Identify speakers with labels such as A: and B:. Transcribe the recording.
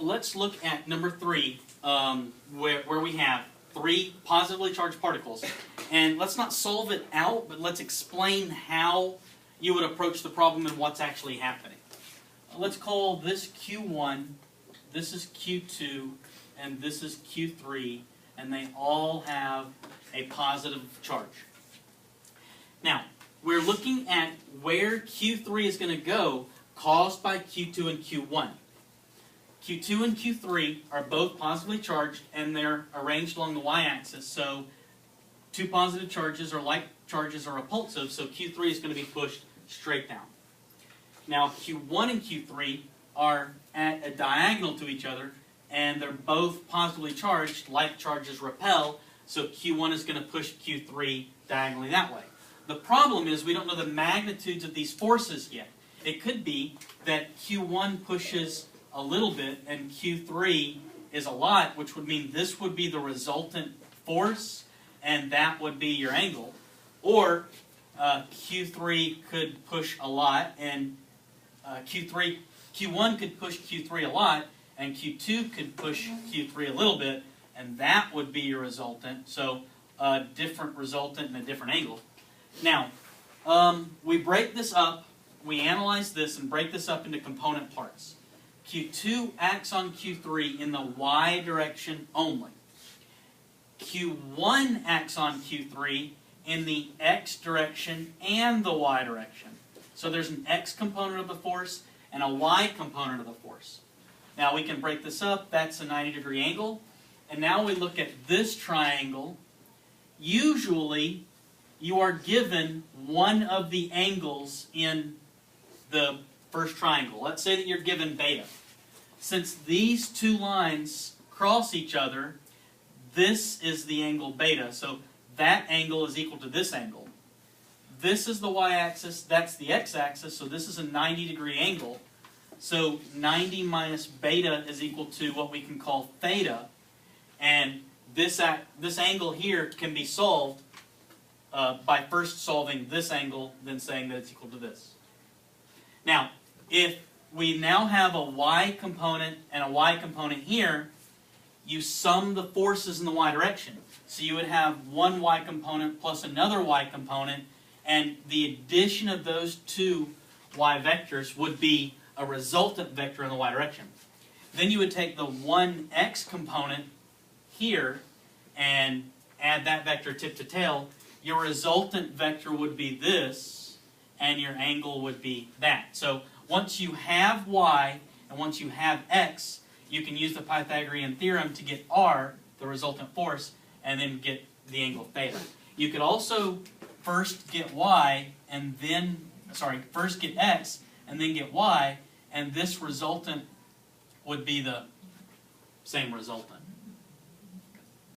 A: let's look at number 3, where we have 3 positively charged particles. And let's not solve it out, but let's explain how you would approach the problem and what's actually happening. Let's call this Q1, this is Q2, and this is Q3, and they all have a positive charge. Now, we're looking at where Q3 is going to go caused by Q2 and Q1. Q2 and Q3 are both positively charged, and they're arranged along the y-axis, so 2 positive charges or like charges are repulsive, so Q3 is going to be pushed straight down. Now, Q1 and Q3 are at a diagonal to each other, and they're both positively charged, like charges repel, so Q1 is going to push Q3 diagonally that way. The problem is we don't know the magnitudes of these forces yet. It could be that Q1 pushes a little bit and Q3 is a lot, which would mean this would be the resultant force and that would be your angle. Or Q3 could push a lot and Q1 could push Q3 a lot and Q2 could push Q3 a little bit, and that would be your resultant. So a different resultant and a different angle. Now, we break this up, we analyze this and break this up into component parts. Q2 acts on Q3 in the y direction only. Q1 acts on Q3 in the x direction and the y direction. So there's an x component of the force and a y component of the force. Now we can break this up, that's a 90-degree angle. And now we look at this triangle. Usually, you are given one of the angles in the first triangle. Let's say that you're given beta. Since these 2 lines cross each other, this is the angle beta. So that angle is equal to this angle. This is the y-axis, that's the x-axis, so this is a 90-degree angle. So 90 minus beta is equal to what we can call theta. And this angle here can be solved by first solving this angle, then saying that it's equal to this. Now, if we now have a y component and a y component here, you sum the forces in the y direction. So you would have one y component plus another y component, and the addition of those 2 y vectors would be a resultant vector in the y direction. Then you would take the one x component here and add that vector tip to tail. Your resultant vector would be this, and your angle would be that. So once you have y and once you have x, you can use the Pythagorean theorem to get r, the resultant force, and then get the angle theta. You could also first get y and then, first get x and then get y, and this resultant would be the same resultant.